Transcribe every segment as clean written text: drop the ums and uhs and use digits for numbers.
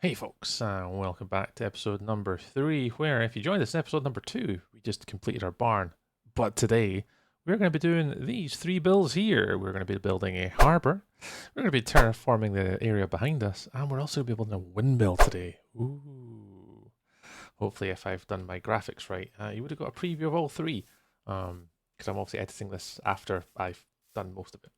Hey folks, welcome back to episode number 3, where if you joined us in episode number 2, we just completed our barn. But today, we're going to be doing these 3 builds here. We're going to be building a harbour, we're going to be terraforming the area behind us, and we're also going to be building a windmill today. Ooh. Hopefully if I've done my graphics right, you would have got a preview of all 3, because I'm obviously editing this after I've done most of it.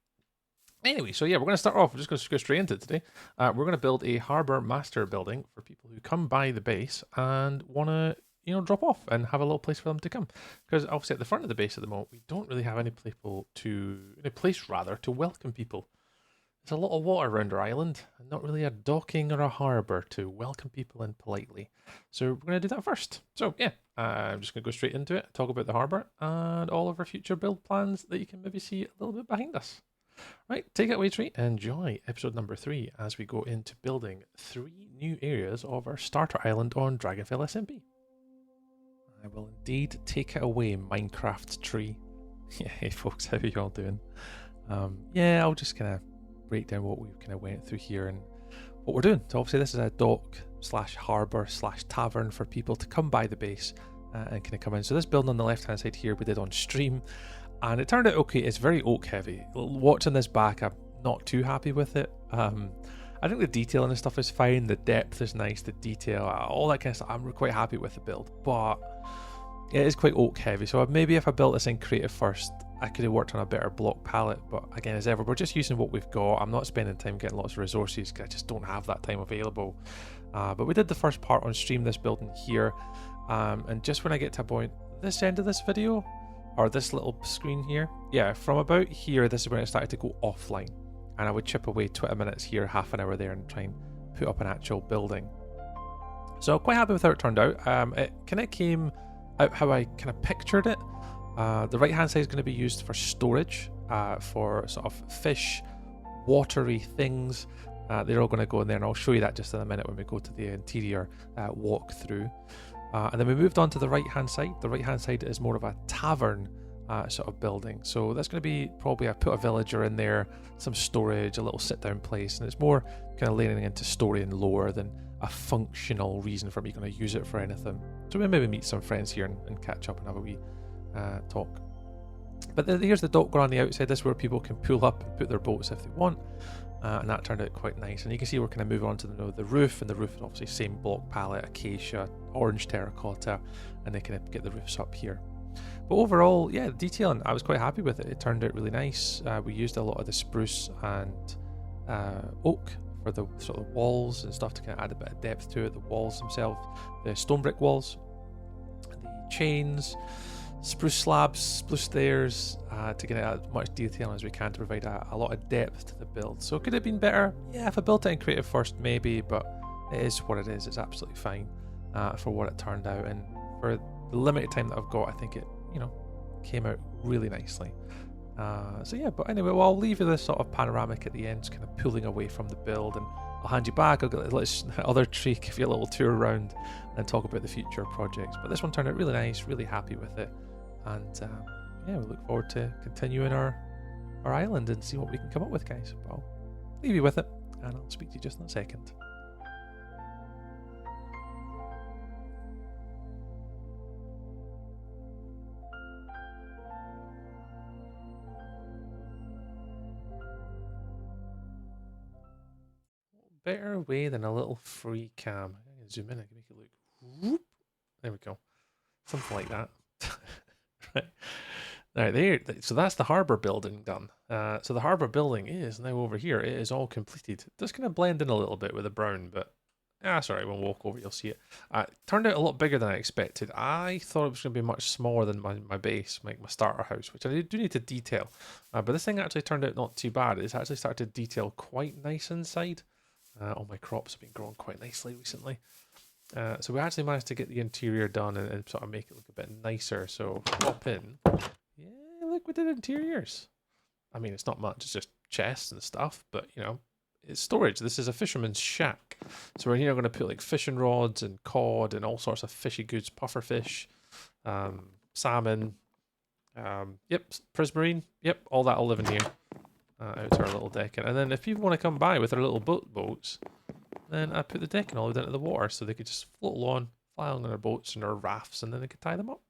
Anyway, so yeah, we're going to start off. We're just going to go straight into it today. We're going to build a harbour master building for people who come by the base and want to, drop off and have a little place for them to come. Because obviously at the front of the base at the moment, we don't really have any place rather to welcome people. There's a lot of water around our island, and not really a docking or a harbour to welcome people in politely. So we're going to do that first. So yeah, I'm just going to go straight into it, talk about the harbour and all of our future build plans that you can maybe see a little bit behind us. Right, take it away, Tree. Enjoy episode number 3 as we go into building 3 new areas of our starter island on Dragonfell SMP. I will indeed take it away, Minecraft Tree. Yeah, hey folks, how are you all doing? Yeah, I'll just kind of break down what we've kind of went through here and what we're doing. So obviously this is a dock slash harbour slash tavern for people to come by the base and kind of come in. So this building on the left hand side here we did on stream. And it turned out okay. It's very oak heavy. Watching this back, I'm not too happy with it. I think the detail and stuff is fine. The depth is nice. The detail, all that kind of stuff. I'm quite happy with the build, but it is quite oak heavy. So maybe if I built this in creative first, I could have worked on a better block palette. But again, as ever, we're just using what we've got. I'm not spending time getting lots of resources because I just don't have that time available. But we did the first part on stream, this building here. And just when I get to a point, this end of this video, or this little screen here, yeah, from about here, this is when it started to go offline, and I would chip away 20 minutes here, half an hour there, and try and put up an actual building. So quite happy with how it turned out. It kind of came out how I kind of pictured it. The right hand side is going to be used for storage, for sort of fish, watery things. They're all going to go in there, and I'll show you that just in a minute when we go to the interior walkthrough. And then we moved on to the right hand side. The right hand side is more of a tavern sort of building. So that's going to be probably I put a villager in there, some storage, a little sit down place, and it's more kind of leaning into story and lore than a functional reason for me going to use it for anything. So we'll maybe meet some friends here and catch up and have a wee talk. But here's the dock going on the outside. This is where people can pull up and put their boats if they want. And that turned out quite nice. And you can see we're kind of moving on to the roof, and the roof is obviously same block palette, acacia, orange terracotta, and they kind of get the roofs up here. But overall, yeah, the detailing, I was quite happy with it. It turned out really nice. We used a lot of the spruce and oak for the sort of walls and stuff to kind of add a bit of depth to it. The walls themselves, the stone brick walls, the chains, spruce slabs, spruce stairs, to get as much detail as we can to provide a lot of depth to the build. So could it have been better? Yeah, if I built it in creative first, maybe, but it is what it is. It's absolutely fine for what it turned out, and for the limited time that I've got, I think it, came out really nicely. So yeah, but anyway, well, I'll leave you this sort of panoramic at the end, kind of pulling away from the build, and I'll hand you back. I'll let this other tree give you a little tour around and talk about the future projects. But this one turned out really nice, really happy with it. And yeah, we look forward to continuing our island and see what we can come up with, guys. But I'll leave you with it, and I'll speak to you just in a second. Better way than a little free cam. I can zoom in, I can make it look. Whoop. There we go. Something like that. Right. All right, there. So that's the harbour building done. So the harbour building is now over here. It is all completed. It does kind of blend in a little bit with the brown, but sorry, we'll walk over. You'll see it. Turned out a lot bigger than I expected. I thought it was going to be much smaller than my base, like my starter house, which I do need to detail. But this thing actually turned out not too bad. It's actually started to detail quite nice inside. All my crops have been growing quite nicely recently. So we actually managed to get the interior done and sort of make it look a bit nicer. So hop in. Yeah, look, we did interiors. I mean, it's not much. It's just chests and stuff. But, it's storage. This is a fisherman's shack. So we're here going to put like fishing rods and cod and all sorts of fishy goods. Puffer fish, salmon. Yep, prismarine. Yep, all that will live in here. Out to our little deck. And then if people want to come by with their little boats, Then I put the decking all the way down to the water so they could just float along, fly along on their boats and their rafts, and then they could tie them up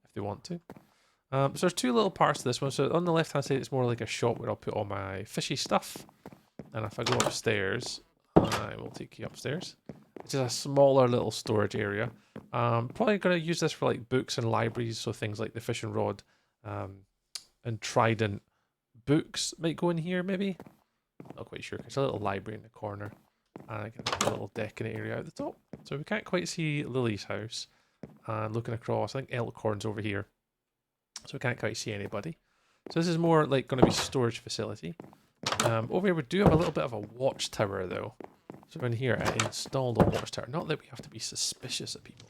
if they want to. So there's two little parts to this one. So on the left hand side, it's more like a shop where I'll put all my fishy stuff. And if I go upstairs, I will take you upstairs. It's just a smaller little storage area. Probably going to use this for like books and libraries, so things like the fishing rod and trident books might go in here, maybe. Not quite sure. There's a little library in the corner. And I can put a little deck in the area at the top. So we can't quite see Lily's house. And looking across, I think Elkhorn's over here. So we can't quite see anybody. So this is more like going to be storage facility. Over here we do have a little bit of a watchtower though. So in here I installed a watchtower. Not that we have to be suspicious of people.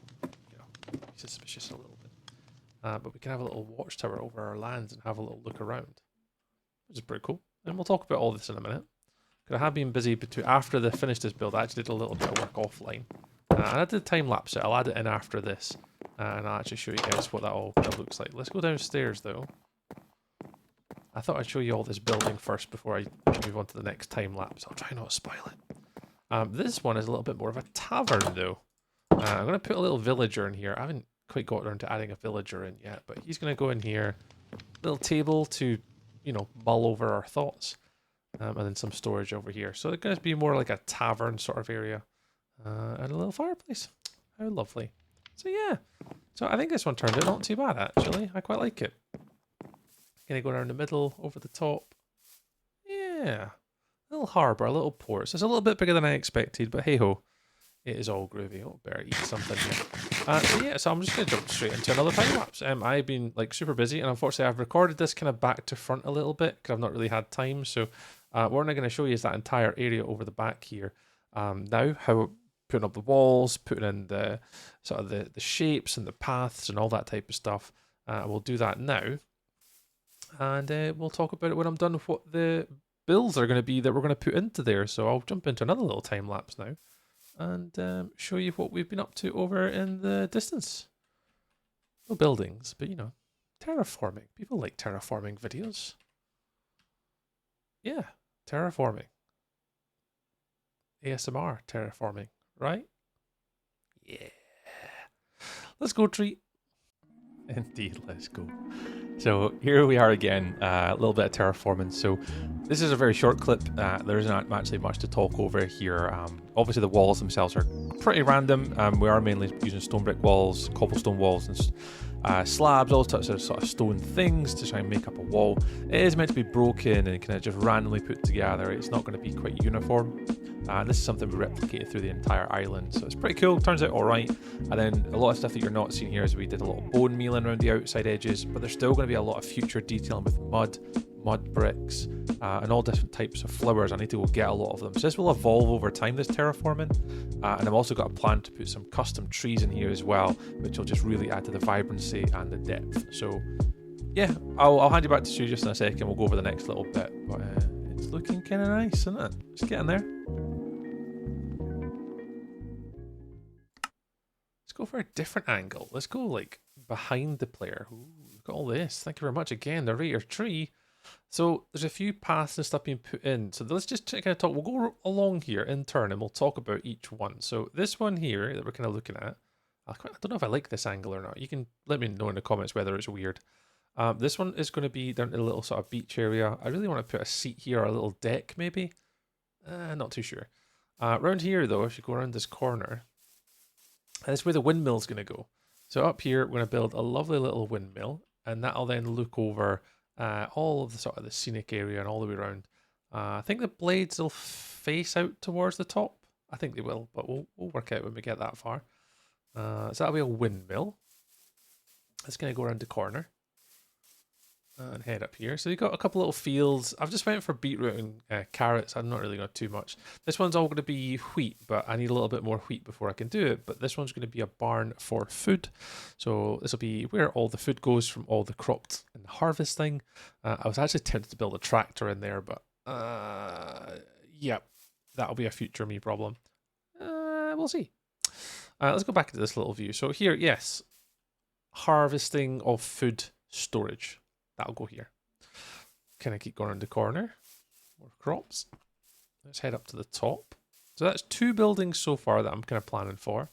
You know, be suspicious a little bit. But we can have a little watchtower over our lands and have a little look around. Which is pretty cool. And we'll talk about all this in a minute. Because I have been busy after they finished this build. I actually did a little bit of work offline. And I did time lapse it. I'll add it in after this. And I'll actually show you guys what that all kind of looks like. Let's go downstairs though. I thought I'd show you all this building first before I move on to the next time lapse. I'll try not to spoil it. This one is a little bit more of a tavern though. I'm going to put a little villager in here. I haven't quite got around to adding a villager in yet, but he's going to go in here. Little table to, you know, mull over our thoughts. And then some storage over here. So it's going to be more like a tavern sort of area. And a little fireplace. How lovely. So yeah. So I think this one turned out not too bad actually. I quite like it. Gonna go around the middle, over the top. Yeah. A little harbour, a little port. So it's a little bit bigger than I expected, but hey ho. It is all groovy. Oh, better eat something here. So yeah, so I'm just gonna jump straight into another time lapse. I've been like super busy, and unfortunately I've recorded this kind of back to front a little bit because I've not really had time. So what I'm going to show you is that entire area over the back here. Now, how putting up the walls, putting in the sort of the shapes and the paths and all that type of stuff. We'll do that now. And we'll talk about it when I'm done with what the builds are going to be that we're going to put into there. So I'll jump into another little time lapse now and show you what we've been up to over in the distance. No buildings, but you know, terraforming. People like terraforming videos. Yeah, terraforming. ASMR terraforming, right? Yeah. Let's go, treat. Indeed, let's go. So here we are again, a little bit of terraforming. So this is a very short clip. There isn't actually much to talk over here. Obviously the walls themselves are pretty random. We are mainly using stone brick walls, cobblestone walls, and slabs, all sorts of sort of stone things to try and make up a wall. It is meant to be broken and kind of just randomly put together. It's not going to be quite uniform. This is something we replicated through the entire island, so it's pretty cool. Turns out alright. And then a lot of stuff that you're not seeing here is we did a lot of bone mealing around the outside edges, but there's still going to be a lot of future detailing with mud bricks, and all different types of flowers. I need to go get a lot of them. So this will evolve over time, this terraforming. And I've also got a plan to put some custom trees in here as well, which will just really add to the vibrancy and the depth. So yeah, I'll hand you back to Sue just in a second. We'll go over the next little bit, but it's looking kind of nice, isn't it? Just getting there. Go for a different angle. Let's go like behind the player. Ooh, look at all this. Thank you very much again. The rate of tree. So there's a few paths and stuff being put in. So let's just kind of talk. We'll go along here in turn and we'll talk about each one. So this one here that we're kind of looking at, I don't know if I like this angle or not. You can let me know in the comments whether it's weird. This one is going to be down in a little sort of beach area. I really want to put a seat here or a little deck maybe. Not too sure. Around here though, if you go around this corner, that's where the windmill's going to go. So up here, we're going to build a lovely little windmill, and that'll then look over all of the sort of the scenic area and all the way around. I think the blades will face out towards the top. I think they will, but we'll work out when we get that far. So that'll be a windmill. It's going to go around the corner and head up here. So you've got a couple little fields. I've just went for beetroot and carrots. I'm not really got too much. This one's all going to be wheat, but I need a little bit more wheat before I can do it. But this one's going to be a barn for food. So this will be where all the food goes from all the cropped and harvesting. I was actually tempted to build a tractor in there, but yeah, that'll be a future me problem. We'll see. Let's go back into this little view. So here, yes, harvesting of food storage. That'll go here. Kind of keep going around the corner. More crops. Let's head up to the top. So that's 2 buildings so far that I'm kind of planning for.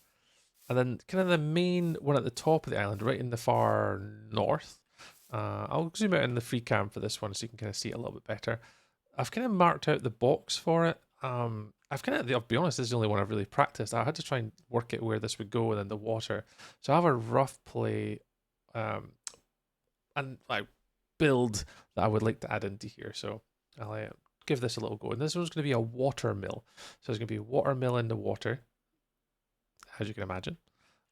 And then kind of the main one at the top of the island, right in the far north. I'll zoom out in the free cam for this one so you can kind of see it a little bit better. I've kind of marked out the box for it. I'll be honest, this is the only one I've really practiced. I had to try and work out where this would go and then the water. So I have a rough play and like build that I would like to add into here. So I'll give this a little go. And this one's going to be a water mill. So there's going to be a water mill in the water, as you can imagine.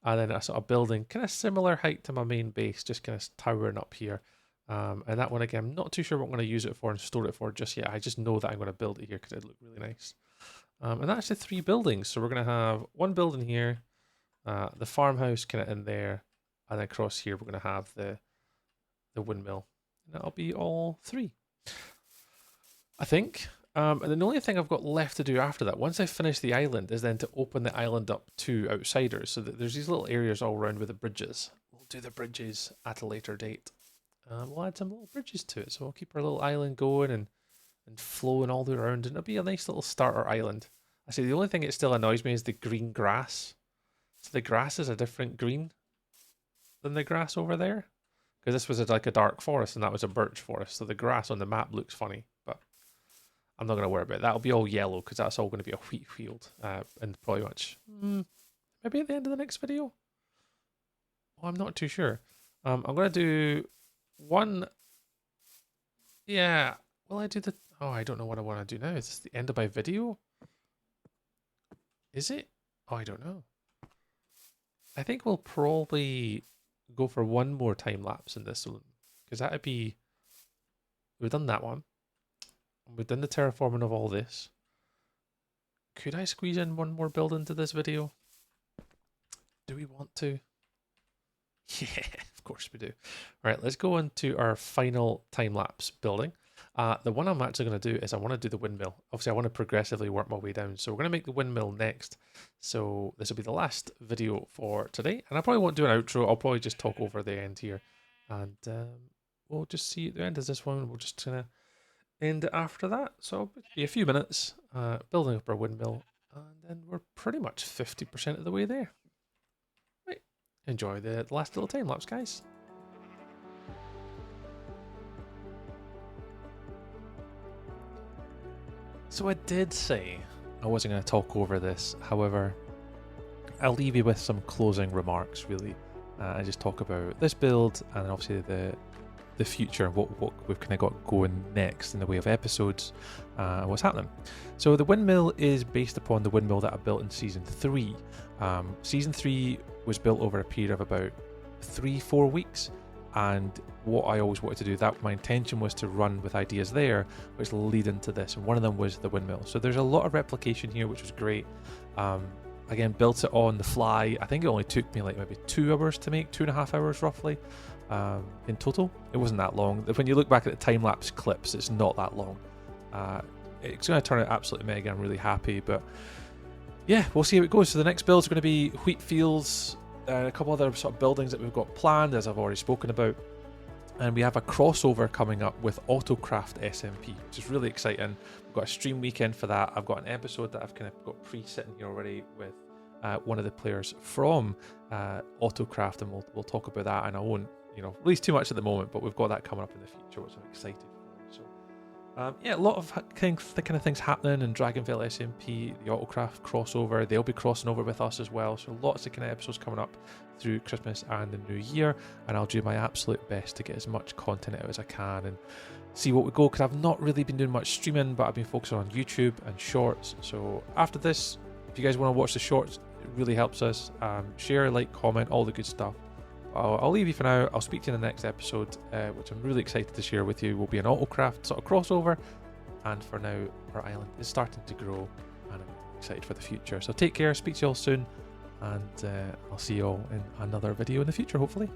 And then a sort of building, kind of similar height to my main base, just kind of towering up here. And that one, again, I'm not too sure what I'm going to use it for and store it for just yet. I just know that I'm going to build it here because it'd look really nice. And that's the 3 buildings. So we're going to have one building here, the farmhouse kind of in there, and then across here we're going to have the windmill. And that'll be all 3, I think. And then the only thing I've got left to do after that, once I finish the island, is then to open the island up to outsiders. So that there's these little areas all around with the bridges. We'll do the bridges at a later date. We'll add some little bridges to it. So we'll keep our little island going and flowing all the way around. And it'll be a nice little starter island. I say the only thing that still annoys me is the green grass. So the grass is a different green than the grass over there. Because this was like a dark forest and that was a birch forest. So the grass on the map looks funny. But I'm not going to worry about it. That'll be all yellow because that's all going to be a wheat field. And probably much. Maybe at the end of the next video? Well, I'm not too sure. I'm going to do one. Yeah. Will I do the... Oh, I don't know what I want to do now. Is this the end of my video? Is it? Oh, I don't know. I think we'll probably go for one more time lapse in this one. Because that would be... We've done that one. We've done the terraforming of all this. Could I squeeze in one more build into this video? Do we want to? Yeah, of course we do. All right, let's go into our final time-lapse building. The one I'm actually going to do is I want to do the windmill. Obviously, I want to progressively work my way down. So we're going to make the windmill next. So this will be the last video for today. And I probably won't do an outro. I'll probably just talk over the end here. And we'll just see at the end of this one. We're just going to end it after that. So it'll be a few minutes building up our windmill. And then we're pretty much 50% of the way there. Right. Enjoy the last little time lapse, guys. So I did say I wasn't going to talk over this. However, I'll leave you with some closing remarks, really. I just talk about this build and obviously the future, what we've kind of got going next in the way of episodes, what's happening. So the windmill is based upon the windmill that I built in Season 3. Season 3 was built over a period of about 3-4 weeks. And what I always wanted to do, that my intention was to run with ideas there, which lead into this. And one of them was the windmill. So there's a lot of replication here, which was great. Again, built it on the fly. I think it only took me like maybe 2 hours to make, 2.5 hours roughly in total. It wasn't that long. When you look back at the time-lapse clips, it's not that long. It's going to turn out absolutely mega. I'm really happy. But yeah, we'll see how it goes. So the next build is going to be wheat fields, a couple other sort of buildings that we've got planned, as I've already spoken about. And we have a crossover coming up with Autocraft SMP, which is really exciting. We've got a stream weekend for that. I've got an episode that I've kind of got pre-sitting here already with one of the players from Autocraft, and we'll talk about that. And I won't, release too much at the moment, but we've got that coming up in the future, which I'm excited for. So, yeah, a lot of kind of things happening in Dragonfell SMP, the Autocraft crossover. They'll be crossing over with us as well. So lots of kind of episodes coming up through Christmas and the New Year, and I'll do my absolute best to get as much content out as I can and see what we go, because I've not really been doing much streaming, but I've been focusing on YouTube and shorts. So after this, if you guys want to watch the shorts, it really helps us. Share, like, comment, all the good stuff. I'll leave you for now. I'll speak to you in the next episode, which I'm really excited to share with you. Will be an Autocraft sort of crossover, and for now our island is starting to grow and I'm excited for the future. So take care, speak to you all soon, and I'll see you all in another video in the future, hopefully.